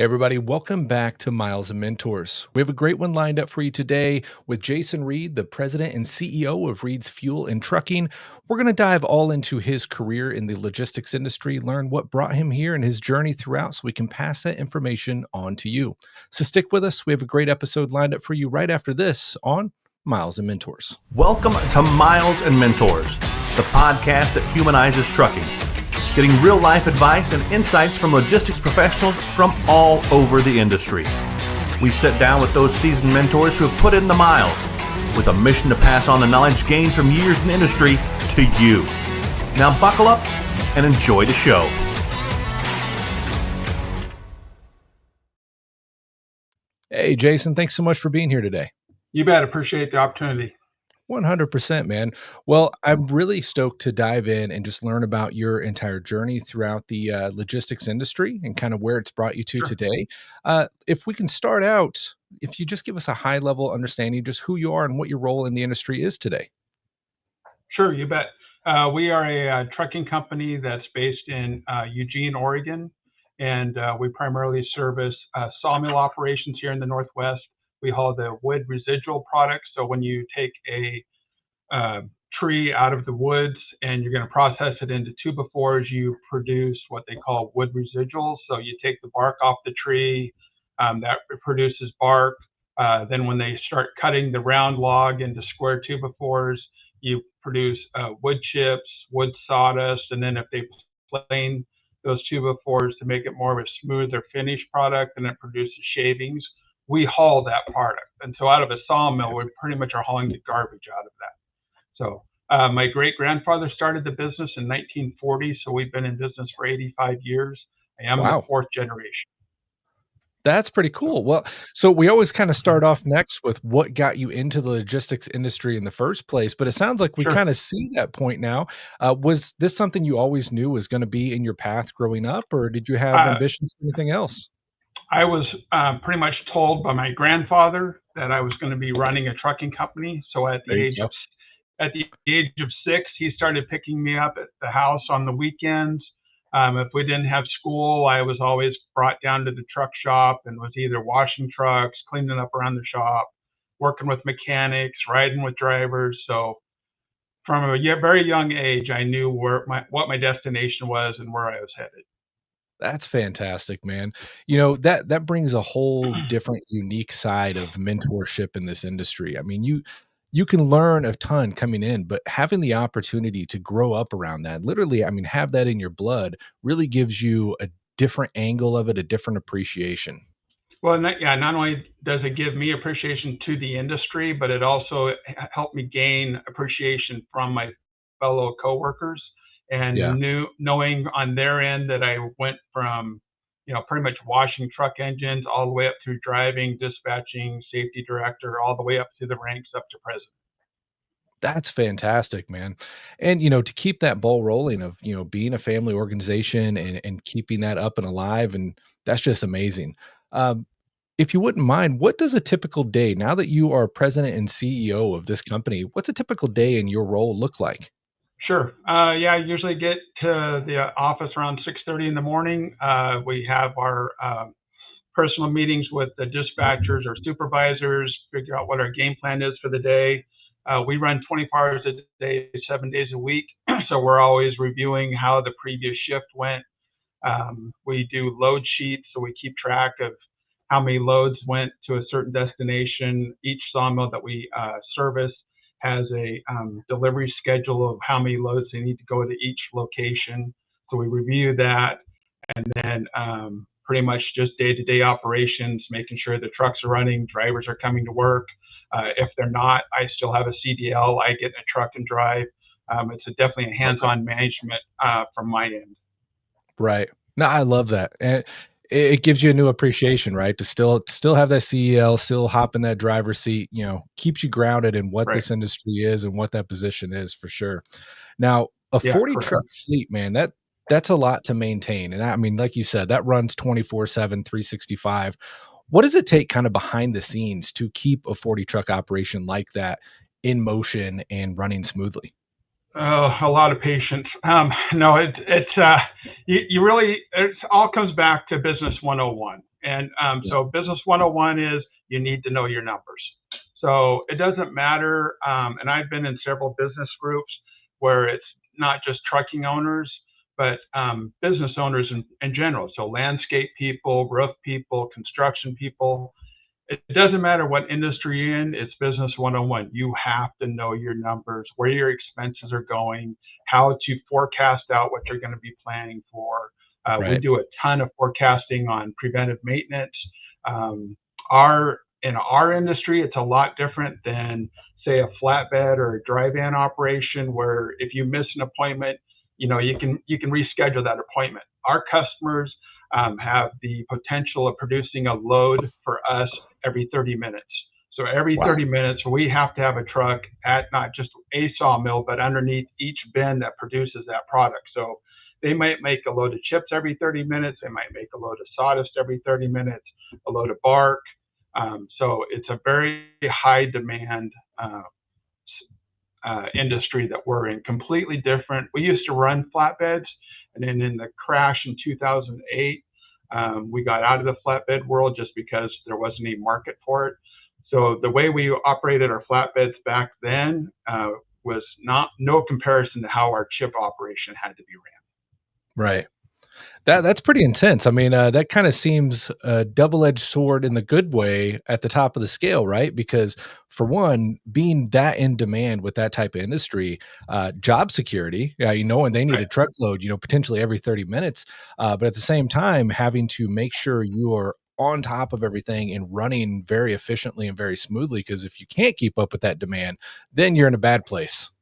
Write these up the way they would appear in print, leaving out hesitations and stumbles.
Hey, everybody, welcome back to Miles and Mentors. We have a great one lined up for you today with Jason Reed, the president and CEO of Reed's Fuel and Trucking. We're going to dive all into his career in the logistics industry, learn what brought him here and his journey throughout so we can pass that information on to you. So stick with us. We have a great episode lined up for you right after this on Miles and Mentors. Welcome to Miles and Mentors, the podcast that humanizes trucking, getting real-life advice and insights from logistics professionals from all over the industry. We sit down with those seasoned mentors who have put in the miles with a mission to pass on the knowledge gained from years in the industry to you. Now buckle up and enjoy the show. Hey, Jason, thanks so much for being here today. You bet. Appreciate the opportunity. 100%, man. Well, I'm really stoked to dive in and just learn about your entire journey throughout the logistics industry and kind of where it's brought you to Sure. today. If we can start out, if you just give us a high level understanding, just who you are and what your role in the industry is today. Sure, you bet. We are a trucking company that's based in Eugene, Oregon, and we primarily service sawmill operations here in the Northwest. We haul the wood residual products. So when you take a tree out of the woods and you're going to process it into two-by-fours, you produce what they call wood residuals. So you take the bark off the tree, that produces bark. Then when they start cutting the round log into square two-by-fours, you produce wood chips, wood sawdust, and then if they plane those two-by-fours to make it more of a smoother finished product, and it produces shavings. We haul that product. And so out of a sawmill, we pretty much are hauling the garbage out of that. So my great-grandfather started the business in 1940, so we've been in business for 85 years. I am Wow. the fourth generation. That's pretty cool. Well, so we always kind of start off next with what got you into the logistics industry in the first place, but it sounds like we Sure. kind of see that point now. Was this something you always knew was going to be in your path growing up, or did you have Uh, ambitions for anything else? I was pretty much told by my grandfather that I was going to be running a trucking company. So There you go. at the age of 6, he started picking me up at the house on the weekends. If we didn't have school, I was always brought down to the truck shop and was either washing trucks, cleaning up around the shop, working with mechanics, riding with drivers. So from a very young age, I knew what my destination was and where I was headed. That's fantastic, man. You know, that brings a whole different unique side of mentorship in this industry. I mean, you can learn a ton coming in, but having the opportunity to grow up around that, literally, I mean, have that in your blood really gives you a different angle of it, a different appreciation. Well, not only does it give me appreciation to the industry, but it also helped me gain appreciation from my fellow coworkers and Yeah. knowing on their end that I went from, pretty much washing truck engines all the way up through driving, dispatching, safety director, all the way up through the ranks up to president. That's fantastic, man. And, to keep that ball rolling of, being a family organization and keeping that up and alive, and that's just amazing. If you wouldn't mind, what does a typical day, now that you are president and CEO of this company, what's a typical day in your role look like? Sure. Yeah, I usually get to the office around 6:30 in the morning. We have our personal meetings with the dispatchers or supervisors, figure out what our game plan is for the day. We run 24 hours a day, 7 days a week. So we're always reviewing how the previous shift went. We do load sheets, so we keep track of how many loads went to a certain destination. Each sawmill that we service has a delivery schedule of how many loads they need to go to each location. So we review that, and then pretty much just day-to-day operations, making sure the trucks are running, drivers are coming to work. If they're not, I still have a CDL. I get in a truck and drive. Definitely a Love that. hands-on management from my end. Right. No, I love that. And it gives you a new appreciation, right? To still have that CEL, still hop in that driver's seat, keeps you grounded in what Right. this industry is and what that position is for sure. Now, a Yeah, 40 correct. truck fleet, man, that's a lot to maintain. And I mean, like you said, that runs 24/7, 365. What does it take kind of behind the scenes to keep a 40 truck operation like that in motion and running smoothly? Oh, a lot of patience. No, you really, it all comes back to business 101. And Yeah. so business 101 is you need to know your numbers. So it doesn't matter. And I've been in several business groups where it's not just trucking owners, but business owners in general. So landscape people, roof people, construction people. It doesn't matter what industry you're in, it's business 101. You have to know your numbers, where your expenses are going, how to forecast out what you're going to be planning for. We Right. do a ton of forecasting on preventive maintenance. In our industry, it's a lot different than say a flatbed or a dry van operation where if you miss an appointment, you can reschedule that appointment. Our customers have the potential of producing a load for us every 30 minutes. So every Wow. 30 minutes, we have to have a truck at not just a sawmill, but underneath each bin that produces that product. So they might make a load of chips every 30 minutes. They might make a load of sawdust every 30 minutes, a load of bark. So it's a very high demand industry that we're in, completely different. We used to run flatbeds, and then in the crash in 2008, we got out of the flatbed world just because there wasn't any market for it. So the way we operated our flatbeds back then was no comparison to how our chip operation had to be ran. Right. That's pretty intense. I mean, that kinda seems a double-edged sword in the good way at the top of the scale, right? Because for one, being that in demand with that type of industry, job security, yeah, and they need Right. a truckload, potentially every 30 minutes, but at the same time, having to make sure you are on top of everything and running very efficiently and very smoothly. Because if you can't keep up with that demand, then you're in a bad place.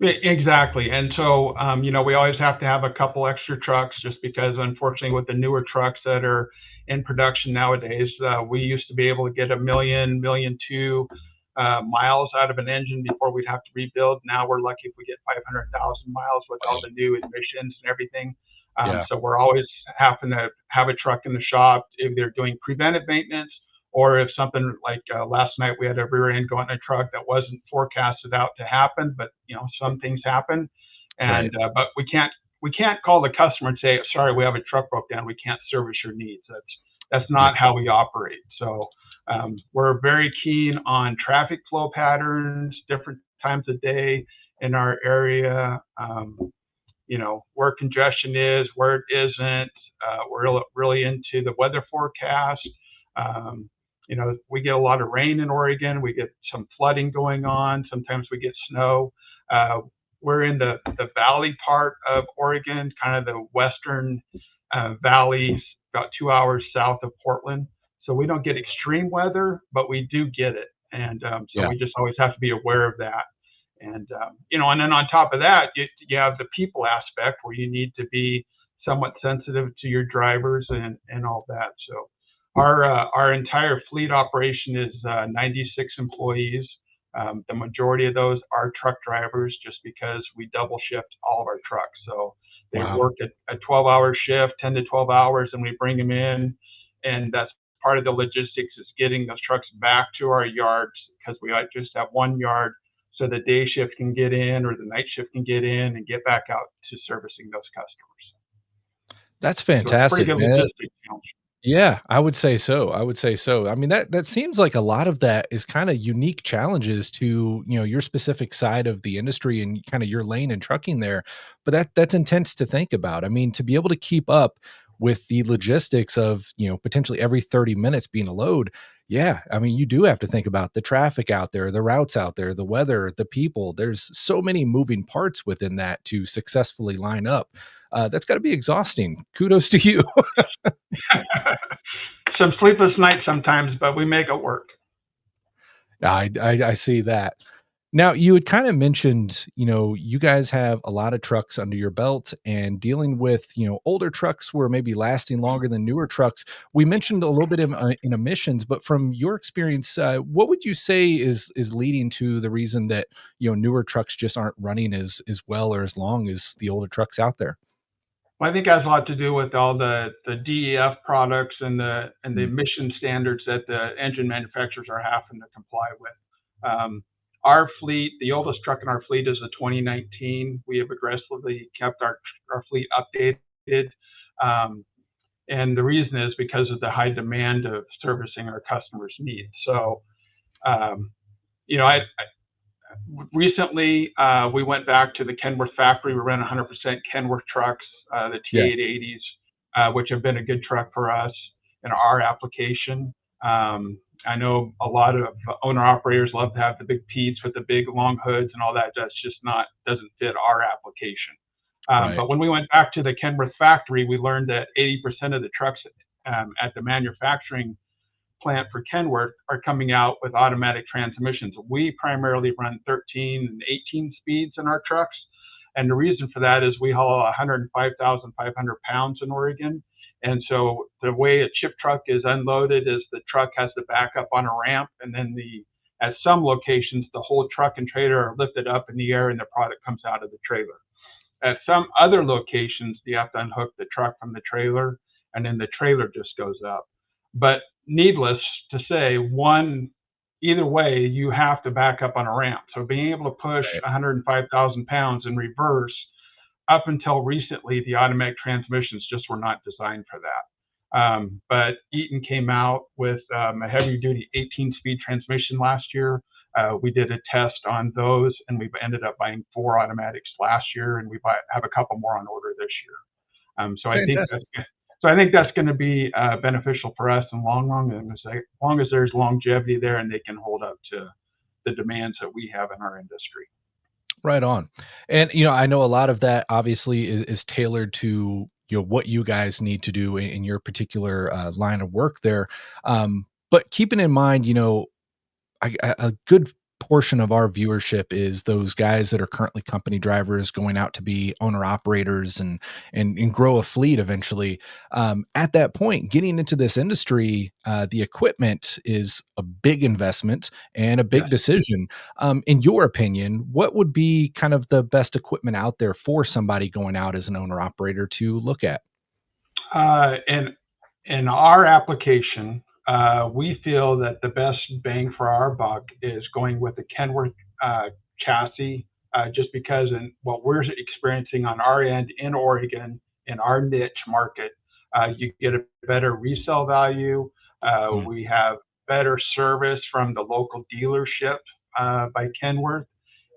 Exactly. And so, we always have to have a couple extra trucks just because, unfortunately, with the newer trucks that are in production nowadays, we used to be able to get a million two miles out of an engine before we'd have to rebuild. Now we're lucky if we get 500,000 miles with all the new emissions and everything. Yeah. So we're always having to have a truck in the shop if they're doing preventive maintenance or if something like last night we had a rear end go in a truck that wasn't forecasted out to happen, but some things happen, Right. and but we can't call the customer and say sorry we have a truck broke down we can't service your needs. That's Yeah. not how we operate. So we're very keen on traffic flow patterns, different times of day in our area. Where congestion is, where it isn't. We're really into the weather forecast. Um, we get a lot of rain in Oregon. We get some flooding going on. Sometimes we get snow. Uh, we're in the valley part of Oregon, kind of the western valleys, about 2 hours south of Portland. So we don't get extreme weather, but we do get it. And so Yeah. we just always have to be aware of that. And then on top of that, you have the people aspect where you need to be somewhat sensitive to your drivers and all that. So our entire fleet operation is 96 employees. The majority of those are truck drivers just because we double shift all of our trucks. So they Wow. work a 12-hour shift, 10 to 12 hours, and we bring them in. And that's part of the logistics is getting those trucks back to our yards because we just have one yard so the day shift can get in or the night shift can get in and get back out to servicing those customers. That's So it's a pretty fantastic, good man. logistics challenge. Yeah, I would say so. I would say so. I mean, that seems like a lot of that is kind of unique challenges to, your specific side of the industry and kind of your lane in trucking there. But that's intense to think about. I mean, to be able to keep up with the logistics of, potentially every 30 minutes being a load. Yeah, I mean, you do have to think about the traffic out there, the routes out there, the weather, the people. There's so many moving parts within that to successfully line up. That's got to be exhausting. Kudos to you. Some sleepless nights sometimes, but we make it work. I see that. Now, you had kinda mentioned, you guys have a lot of trucks under your belt and dealing with, older trucks were maybe lasting longer than newer trucks. We mentioned a little bit in emissions, but from your experience, what would you say is leading to the reason that, newer trucks just aren't running as well or as long as the older trucks out there? Well, I think it has a lot to do with all the DEF products and the Mm, emission standards that the engine manufacturers are having to comply with. Our fleet, the oldest truck in our fleet is a 2019. We have aggressively kept our fleet updated. Um, and the reason is because of the high demand of servicing our customers' needs. So, um, I recently we went back to the Kenworth factory. We ran 100% Kenworth trucks, the Yeah. T880s, which have been a good truck for us in our application. I know a lot of owner operators love to have the big Pete's with the big long hoods and all that. That's just doesn't fit our application. Right. But when we went back to the Kenworth factory, we learned that 80% of the trucks at the manufacturing plant for Kenworth are coming out with automatic transmissions. We primarily run 13 and 18 speeds in our trucks. And the reason for that is we haul 105,500 pounds in Oregon. And so the way a chip truck is unloaded is the truck has to back up on a ramp, and then at some locations the whole truck and trailer are lifted up in the air and the product comes out of the trailer. At some other locations, you have to unhook the truck from the trailer, and then the trailer just goes up. But needless to say, either way, you have to back up on a ramp. So being able to push Right. 105,000 pounds in reverse, up until recently, the automatic transmissions just were not designed for that. But Eaton came out with a heavy duty 18-speed transmission last year. We did a test on those, and we ended up buying 4 automatics last year, and we have a couple more on order this year. Fantastic. I think that's going to be beneficial for us in the long run, and as long as there's longevity there and they can hold up to the demands that we have in our industry. Right on. And, I know a lot of that obviously is tailored to, what you guys need to do in your particular line of work there. But keeping in mind, a good portion of our viewership is those guys that are currently company drivers going out to be owner operators and grow a fleet eventually. At that point, getting into this industry, the equipment is a big investment and a big Yes. decision. In your opinion, what would be kind of the best equipment out there for somebody going out as an owner operator to look at? In our application, we feel that the best bang for our buck is going with the Kenworth chassis, just because in what we're experiencing on our end in Oregon, in our niche market, you get a better resale value. Mm. We have better service from the local dealership by Kenworth.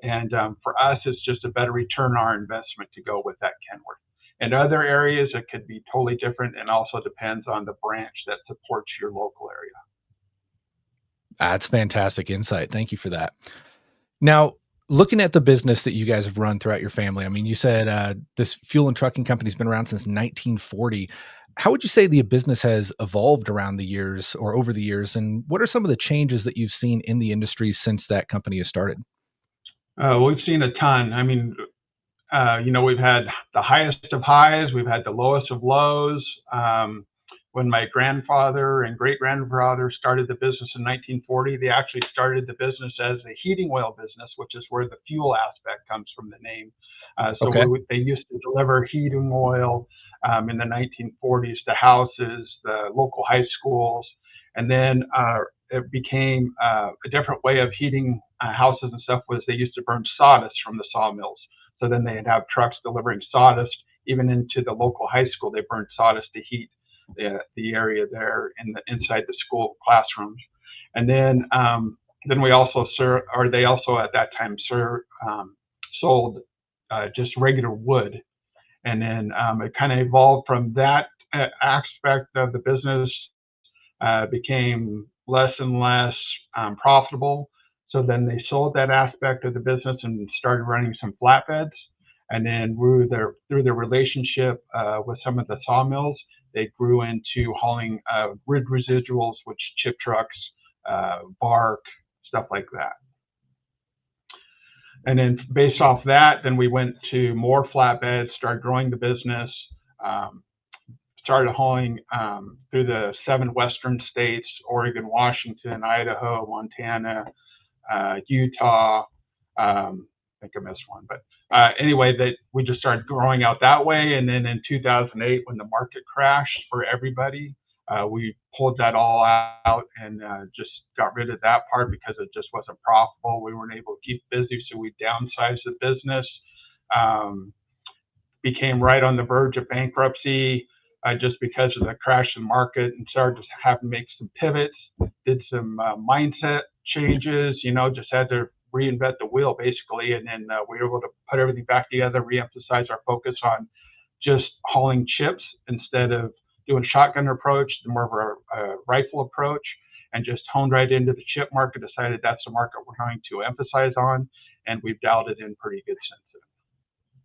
And for us, it's just a better return on our investment to go with that Kenworth. In other areas, it could be totally different and also depends on the branch that supports your local area. That's fantastic insight. Thank you for that. Now, looking at the business that you guys have run throughout your family, I mean, you said this fuel and trucking company's been around since 1940. How would you say the business has evolved around the years or over the years? And what are some of the changes that you've seen in the industry since that company has started? We've seen a ton. I mean, we've had the highest of highs, we've had the lowest of lows. When my grandfather and great grandfather started the business in 1940, they actually started the business as a heating oil business, which is where the fuel aspect comes from the name. Okay. They used to deliver heating oil in the 1940s to houses, the local high schools, and then it became a different way of heating houses and stuff was they used to burn sawdust from the sawmills. So then they'd have trucks delivering sawdust even into the local high school. They burned sawdust to heat the area there inside the school classrooms. And then we also they also at that time sold just regular wood. And then it kind of evolved from that aspect of the business, became less and less profitable. So then they sold that aspect of the business and started running some flatbeds. And then through their relationship with some of the sawmills, they grew into hauling wood residuals, which chip trucks, bark, stuff like that. And then based off that, then we went to more flatbeds, started growing the business, started hauling through the 7 western states, Oregon, Washington, Idaho, Montana, Utah. I think I missed one, but anyway, we just started growing out that way. And then in 2008, when the market crashed for everybody, We pulled that all out and just got rid of that part because it just wasn't profitable. We weren't able to keep busy, so we downsized the business. Um, Became right on the verge of bankruptcy just because of the crash in the market, and started to have to make some pivots, did some mindset changes, just had to reinvent the wheel basically. And then we were able to put everything back together, reemphasize our focus on just hauling chips instead of doing shotgun approach, more of a rifle approach, and just honed right into the chip market, decided that's the market we're going to emphasize on, and we've dialed it in pretty good since then.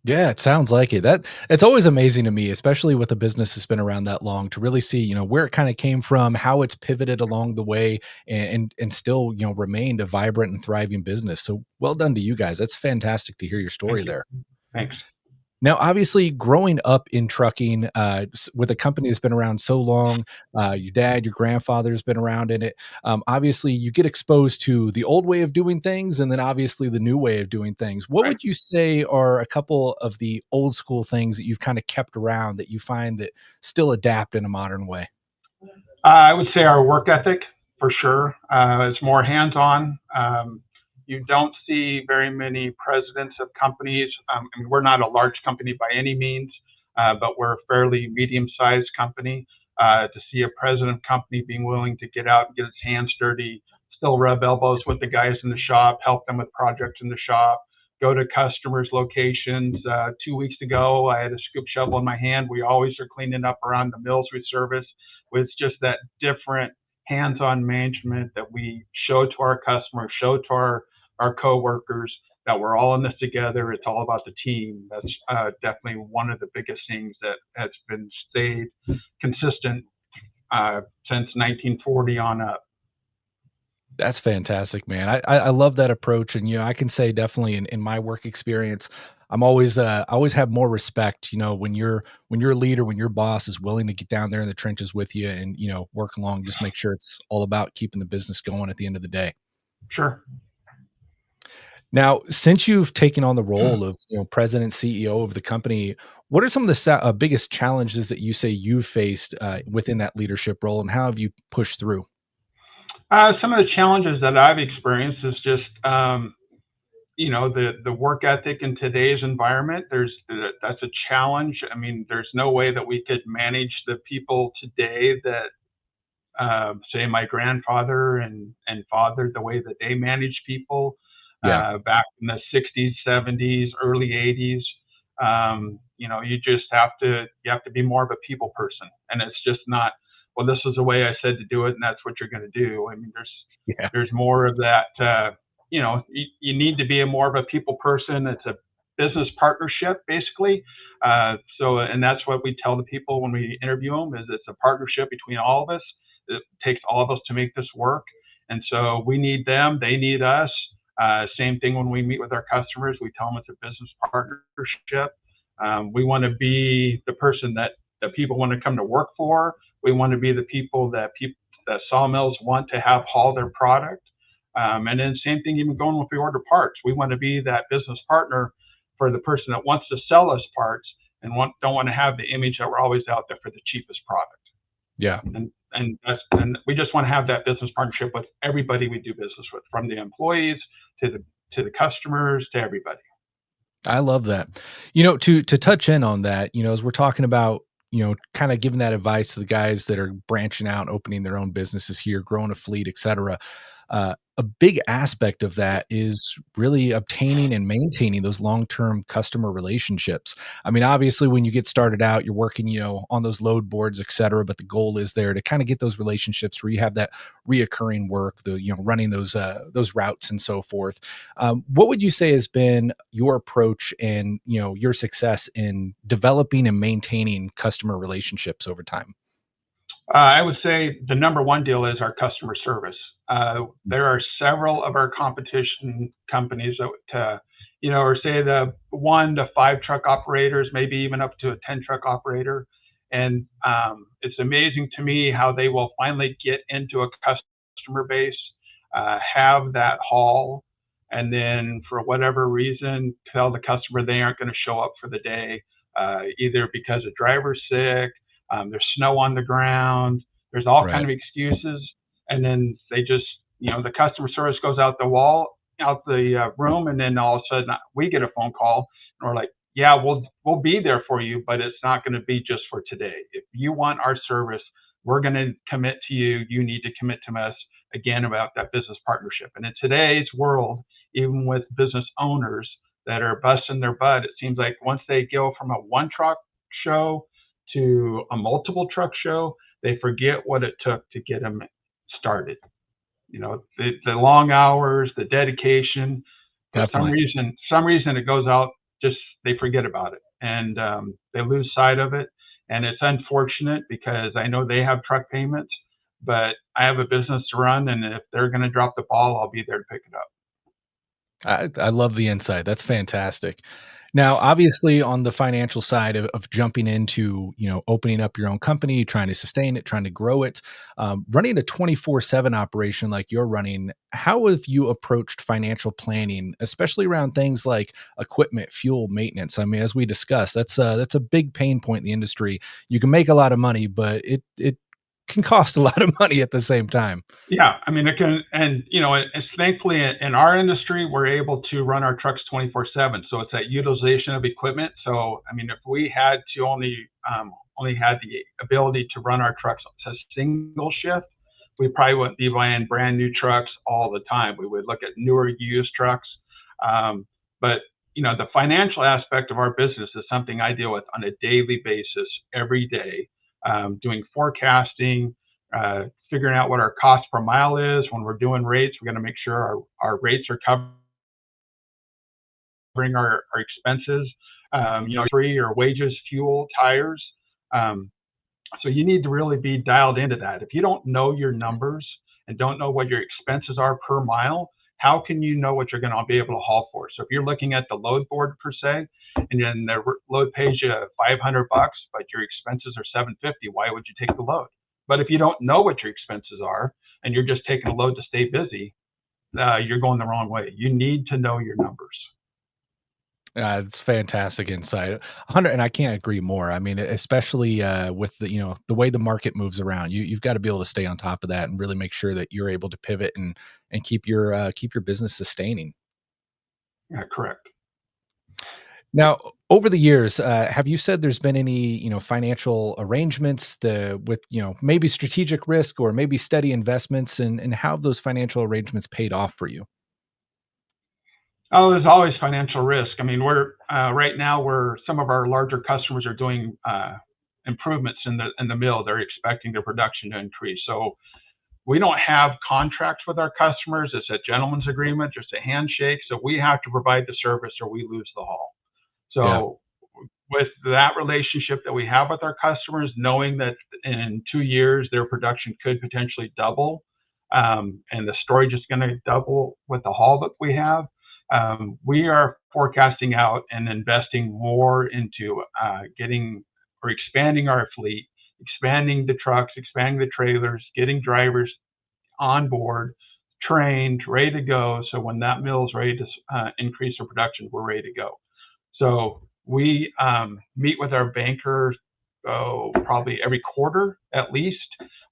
Yeah, it sounds like it. That it's always amazing to me, especially with a business that's been around that long, to really see, where it kind of came from, how it's pivoted along the way, and still, remained a vibrant and thriving business. So well done to you guys. That's fantastic to hear your story Thank you. there. Thanks. Now, obviously, growing up in trucking with a company that's been around so long, your dad, your grandfather's been around in it. Obviously, you get exposed to the old way of doing things, and then obviously the new way of doing things. What Right. would you say are a couple of the old school things that you've kind of kept around that you find that still adapt in a modern way? I would say our work ethic for sure. It's more hands-on. You don't see very many presidents of companies. I mean, we're not a large company by any means, but we're a fairly medium-sized company. To see a president of company being willing to get out and get his hands dirty, still rub elbows with the guys in the shop, help them with projects in the shop, go to customers' locations. 2 weeks ago, I had a scoop shovel in my hand. We always are cleaning up around the mills we service. With just that different hands-on management that we show to our customers, show to our coworkers that we're all in this together. It's all about the team. That's definitely one of the biggest things that has been stayed consistent since 1940 on up. That's fantastic, man. I love that approach, and I can say definitely in my work experience, I always have more respect. When you're a leader, when your boss is willing to get down there in the trenches with you, and work along, just make sure it's all about keeping the business going at the end of the day. Sure. Now, since you've taken on the role of president CEO of the company, what are some of the biggest challenges that you say you've faced within that leadership role, and how have you pushed through? Some of the challenges that I've experienced is just the work ethic in today's environment. That's a challenge. I mean, there's no way that we could manage the people today that say my grandfather and father, the way that they managed people Yeah. back in the 60s, 70s, early 80s. You have to be more of a people person, and it's just not, well, this is the way I said to do it, and that's what you're going to do. I mean, Yeah. there's more of that. You need to be more of a people person. It's a business partnership, basically. And that's what we tell the people when we interview them, is it's a partnership between all of us. It takes all of us to make this work. And so we need them, they need us. Same thing when we meet with our customers, we tell them it's a business partnership. We want to be the person that people want to come to work for. We want to be the people that sawmills want to have haul their product. And then same thing, even going with the order parts. We want to be that business partner for the person that wants to sell us parts and don't want to have the image that we're always out there for the cheapest product. Yeah. And we just want to have that business partnership with everybody we do business with, from the employees to the customers to everybody. I love that. To touch in on that, as we're talking about, kind of giving that advice to the guys that are branching out, opening their own businesses here, growing a fleet, et cetera. A big aspect of that is really obtaining and maintaining those long-term customer relationships. I mean, obviously, when you get started out, you're working, on those load boards, et cetera. But the goal is there to kind of get those relationships where you have that reoccurring work, running those routes and so forth. What would you say has been your approach and your success in developing and maintaining customer relationships over time? I would say the number one deal is our customer service. There are several of our competition companies that, or say the 1 to 5 truck operators, maybe even up to a 10 truck operator. And it's amazing to me how they will finally get into a customer base, have that haul, and then for whatever reason, tell the customer they aren't going to show up for the day, either because a driver's sick, there's snow on the ground, There's all kind Right. of excuses, and then they just, the customer service goes out the room, and then all of a sudden we get a phone call, and we're like, yeah, we'll be there for you, but it's not going to be just for today. If you want our service, we're going to commit to you. You need to commit to us again about that business partnership. And in today's world, even with business owners that are busting their butt, it seems like once they go from a one truck show to a multiple truck show, they forget what it took to get them started. The long hours, the dedication, but Definitely. some reason it goes out, just they forget about it, and they lose sight of it. And it's unfortunate because I know they have truck payments, but I have a business to run, and if they're going to drop the ball, I'll be there to pick it up. I love the insight. That's fantastic. Now, obviously, on the financial side of jumping into, opening up your own company, trying to sustain it, trying to grow it, running a 24/7 operation like you're running, how have you approached financial planning, especially around things like equipment, fuel, maintenance? I mean, as we discussed, that's a big pain point in the industry. You can make a lot of money, but it can cost a lot of money at the same time. Yeah, I mean, it can, and it's thankfully in our industry, we're able to run our trucks 24/7. So it's that utilization of equipment. So I mean, if we had to only had the ability to run our trucks a single shift, we probably wouldn't be buying brand new trucks all the time. We would look at newer used trucks. But the financial aspect of our business is something I deal with on a daily basis, every day, doing forecasting, figuring out what our cost per mile is. When we're doing rates, we're going to make sure our rates are covering our expenses, free or wages, fuel, tires. Um, so you need to really be dialed into that. If you don't know your numbers and don't know what your expenses are per mile, how can you know what you're going to be able to haul for? So if you're looking at the load board per se, and then the load pays you $500, but your expenses are 750, why would you take the load? But if you don't know what your expenses are and you're just taking a load to stay busy, you're going the wrong way. You need to know your numbers. It's fantastic insight. 100, and I can't agree more. I mean, especially with the way the market moves around, you've got to be able to stay on top of that and really make sure that you're able to pivot and keep your business sustaining. Yeah, correct. Now, over the years, have you said there's been any financial arrangements with maybe strategic risk or maybe steady investments, and how have those financial arrangements paid off for you? Oh, there's always financial risk. I mean, we're right now where some of our larger customers are doing improvements in the mill. They're expecting their production to increase. So we don't have contracts with our customers. It's a gentleman's agreement, just a handshake. So we have to provide the service or we lose the haul. Yeah, So with that relationship that we have with our customers, knowing that in 2 years their production could potentially double, and the storage is going to double with the haul that we have, we are forecasting out and investing more into getting or expanding our fleet, expanding the trucks, expanding the trailers, getting drivers on board, trained, ready to go. So when that mill is ready to increase our production, we're ready to go. So we meet with our banker, probably every quarter at least.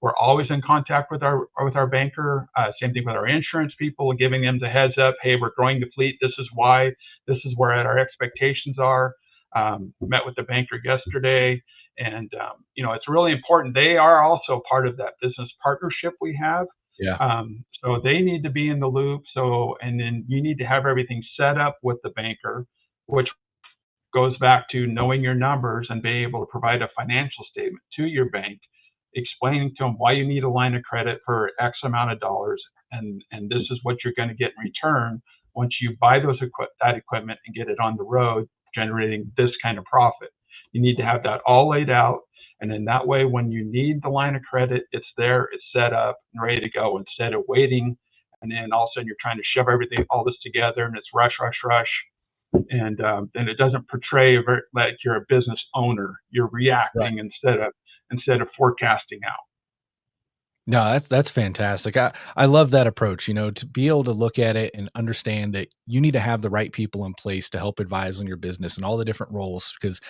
We're always in contact with our banker. Same thing with our insurance people, giving them the heads up. Hey, we're growing the fleet. This is why. This is where our expectations are. Met with the banker yesterday, and it's really important. They are also part of that business partnership we have. yeah, So they need to be in the loop. So, and then you need to have everything set up with the banker, which goes back to knowing your numbers and being able to provide a financial statement to your bank, explaining to them why you need a line of credit for X amount of dollars, and this is what you're going to get in return once you buy that equipment and get it on the road, generating this kind of profit. You need to have that all laid out, and then that way, when you need the line of credit, it's there, it's set up and ready to go. Instead of waiting, and then all of a sudden you're trying to shove all this together, and it's rush, rush, rush, and it doesn't portray like you're a business owner. You're right. reacting instead of forecasting out. No, that's fantastic. I love that approach, to be able to look at it and understand that you need to have the right people in place to help advise on your business and all the different roles, because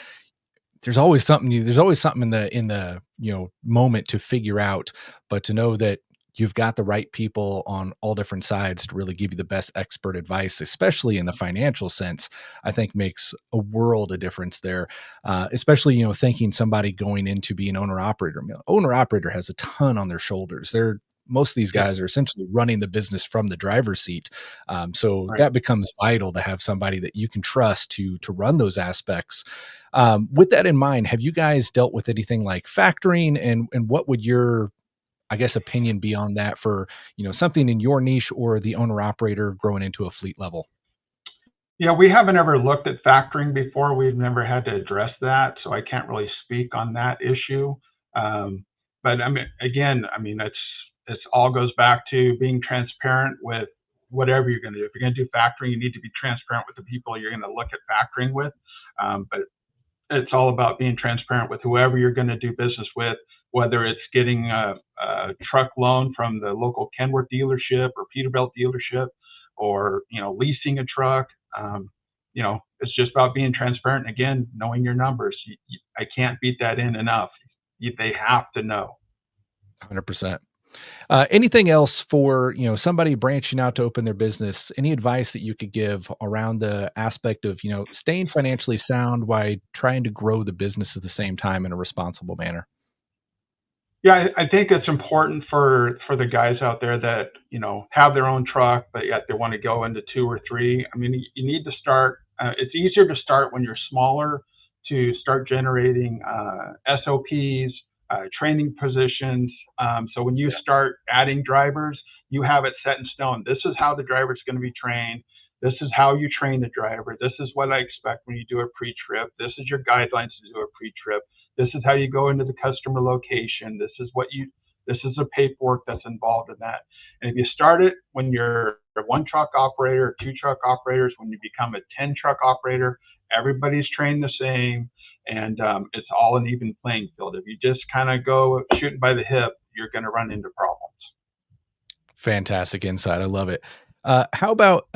there's always something in the moment to figure out, but to know that you've got the right people on all different sides to really give you the best expert advice, especially in the financial sense, I think makes a world of difference there. Especially, thinking somebody going into being owner operator. Owner operator has a ton on their shoulders. Most of these Yeah, guys are essentially running the business from the driver's seat. So right. that becomes vital to have somebody that you can trust to run those aspects. With that in mind, have you guys dealt with anything like factoring, and what would your, I guess, opinion be on that for, something in your niche or the owner operator growing into a fleet level? Yeah, we haven't ever looked at factoring before. We've never had to address that, so I can't really speak on that issue. Um, but I mean, again, I mean, it's all goes back to being transparent with whatever you're going to do. If you're going to do factoring, you need to be transparent with the people you're going to look at factoring with. But it's all about being transparent with whoever you're going to do business with, whether it's getting a truck loan from the local Kenworth dealership or Peterbilt dealership, or leasing a truck. It's just about being transparent. And again, knowing your numbers. I can't beat that in enough. They have to know. 100%. Anything else for, somebody branching out to open their business? Any advice that you could give around the aspect of, staying financially sound while trying to grow the business at the same time in a responsible manner? Yeah, I think it's important for the guys out there that have their own truck, but yet they want to go into two or three. I mean, you need to start. It's easier to start when you're smaller, to start generating SOPs, training positions. So when you Yeah. start adding drivers, you have it set in stone. This is how the driver is going to be trained. This is how you train the driver. This is what I expect when you do a pre-trip. This is your guidelines to do a pre-trip. This is how you go into the customer location. This is the paperwork that's involved in that. And if you start it when you're a one truck operator, two truck operators, when you become a 10 truck operator, everybody's trained the same, and it's all an even playing field. If you just kind of go shooting by the hip, you're going to run into problems. Fantastic insight. I love it. How about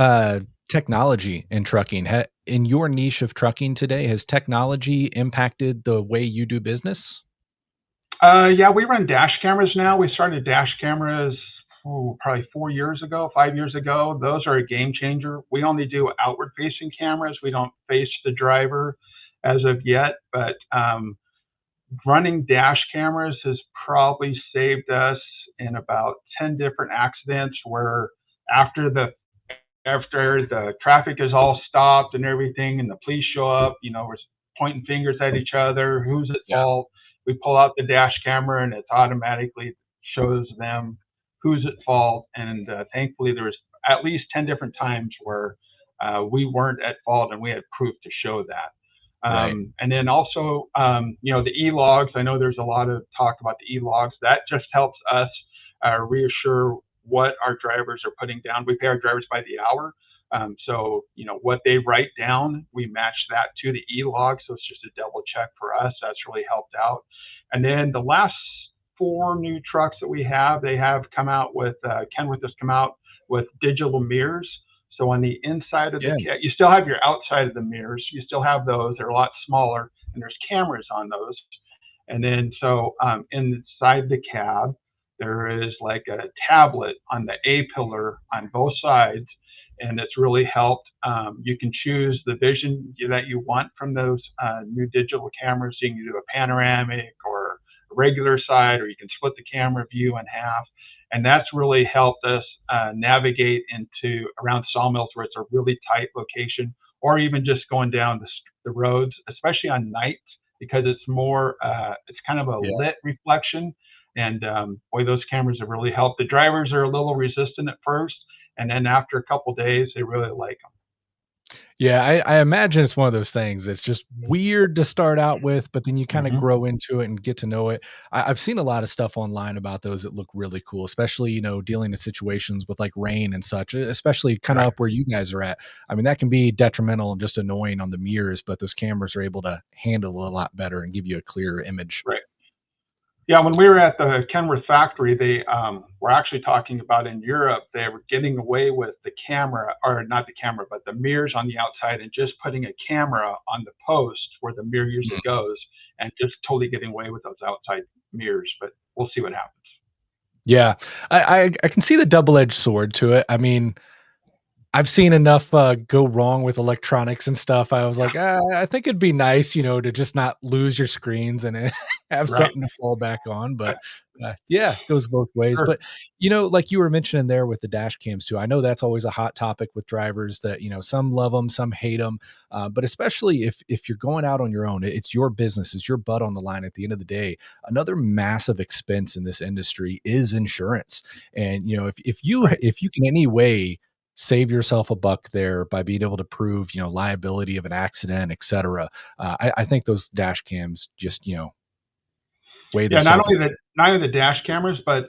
technology in trucking? In your niche of trucking today, has technology impacted the way you do business? Yeah, we run dash cameras now. We started dash cameras probably 4 years ago, 5 years ago. Those are a game changer. We only do outward facing cameras. We don't face the driver as of yet, but running dash cameras has probably saved us in about 10 different accidents where after the after the traffic is all stopped and everything, and the police show up, we're pointing fingers at each other. Who's at Yeah. fault? We pull out the dash camera, and it automatically shows them who's at fault. And thankfully, there was at least 10 different times where we weren't at fault, and we had proof to show that. Right. And then also, the e-logs. I know there's a lot of talk about the e-logs. That just helps us reassure what our drivers are putting down. We pay our drivers by the hour. So, what they write down, we match that to the e-log. So it's just a double check for us. That's really helped out. And then the last four new trucks that we have, they have come out with, Kenworth has come out with digital mirrors. So on the inside of the Yeah. you still have your outside of the mirrors. You still have those. They're a lot smaller, and there's cameras on those. And then so inside the cab, there is like a tablet on the A pillar on both sides, and it's really helped. You can choose the vision that you want from those new digital cameras. So you can do a panoramic or a regular side, or you can split the camera view in half. And that's really helped us navigate into around sawmills where it's a really tight location, or even just going down the roads, especially on nights, because it's more, it's kind of a Yeah. lit reflection. And boy, those cameras have really helped. The drivers are a little resistant at first, and then after a couple days, they really like them. Yeah, I imagine it's one of those things that's just weird to start out with, but then you kinda Hmm. grow into it and get to know it. I've seen a lot of stuff online about those that look really cool, especially, dealing in situations with, like, rain and such, especially kinda Right, up where you guys are at. I mean, that can be detrimental and just annoying on the mirrors, but those cameras are able to handle a lot better and give you a clearer image. right. Yeah, when we were at the Kenworth factory, they were actually talking about in Europe, they were getting away with the camera, or not the camera, but the mirrors on the outside, and just putting a camera on the post where the mirror usually Mm. goes. and just totally getting away with those outside mirrors. But we'll see what happens. Yeah. I can see the double-edged sword to it. I mean, I've seen enough, go wrong with electronics and stuff. I was like, I think it'd be nice, to just not lose your screens and have Right. something to fall back on." But, yeah, it goes both ways. Sure. But, like you were mentioning there with the dash cams too, I know that's always a hot topic with drivers that, some love them, some hate them. But especially if you're going out on your own, it's your business, it's your butt on the line at the end of the day. Another massive expense in this industry is insurance. And, Right. if you can any way save yourself a buck there by being able to prove, liability of an accident, et cetera. I think those dash cams just, weigh Yeah, themselves. not only the dash cameras, but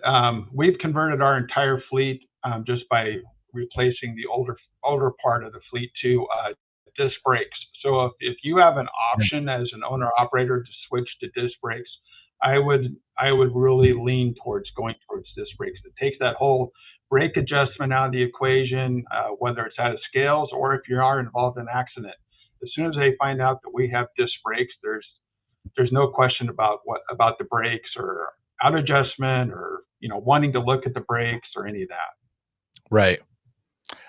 we've converted our entire fleet just by replacing the older part of the fleet to disc brakes. So if you have an option as an owner operator to switch to disc brakes, I would really lean towards going towards disc brakes. It takes that whole brake adjustment out of the equation, whether it's out of scales or if you are involved in an accident. As soon as they find out that we have disc brakes, there's no question about what about the brakes or out adjustment or wanting to look at the brakes or any of that. Right.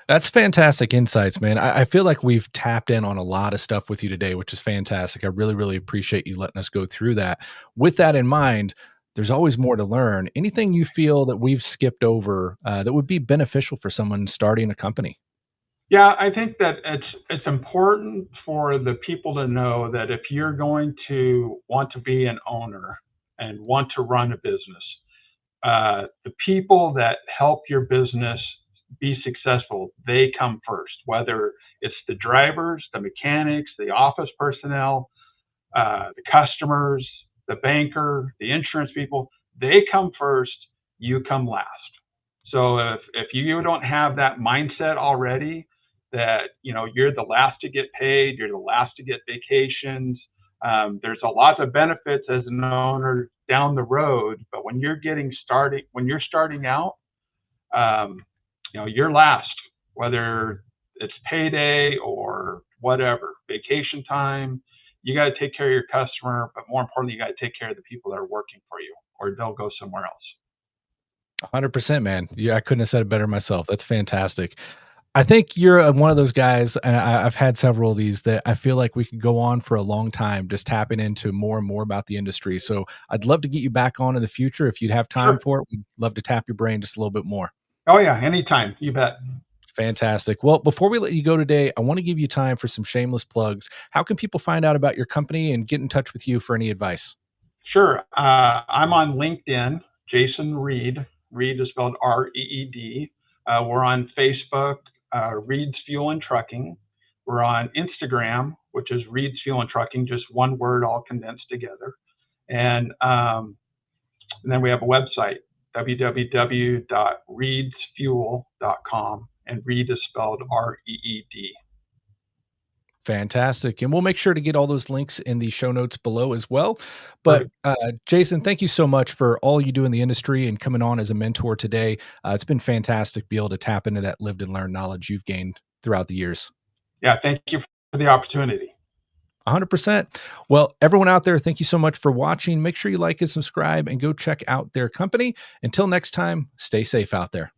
That's fantastic insights, man. I feel like we've tapped in on a lot of stuff with you today, which is fantastic. I really, really appreciate you letting us go through that. With that in mind, there's always more to learn. Anything you feel that we've skipped over that would be beneficial for someone starting a company? Yeah, I think that it's important for the people to know that if you're going to want to be an owner and want to run a business, the people that help your business be successful, they come first, whether it's the drivers, the mechanics, the office personnel, the customers, the banker, the insurance people, they come first, you come last. So if you don't have that mindset already, that you're the last to get paid, you're the last to get vacations. There's a lot of benefits as an owner down the road, but when you're starting out, um, you're last, whether it's payday or whatever, vacation time. You got to take care of your customer, but more importantly, you got to take care of the people that are working for you, or they'll go somewhere else. 100%, man. Yeah, I couldn't have said it better myself. That's fantastic. I think you're one of those guys, and I've had several of these that I feel like we could go on for a long time just tapping into more and more about the industry. So I'd love to get you back on in the future if you'd have time Sure. for it. We'd love to tap your brain just a little bit more. Oh yeah, anytime. You bet. Fantastic. Well, before we let you go today, I want to give you time for some shameless plugs. How can people find out about your company and get in touch with you for any advice? Sure. I'm on LinkedIn, Jason Reed. Reed is spelled Reed. We're on Facebook, Reed's Fuel and Trucking. We're on Instagram, which is Reed's Fuel and Trucking, just one word all condensed together. And then we have a website, www.reedsfuel.com. And Reed is spelled Reed. Fantastic. And we'll make sure to get all those links in the show notes below as well. But Perfect. Jason, thank you so much for all you do in the industry and coming on as a mentor today. It's been fantastic to be able to tap into that lived and learned knowledge you've gained throughout the years. Yeah, thank you for the opportunity. 100%. Well, everyone out there, thank you so much for watching. Make sure you like and subscribe and go check out their company. Until next time, stay safe out there.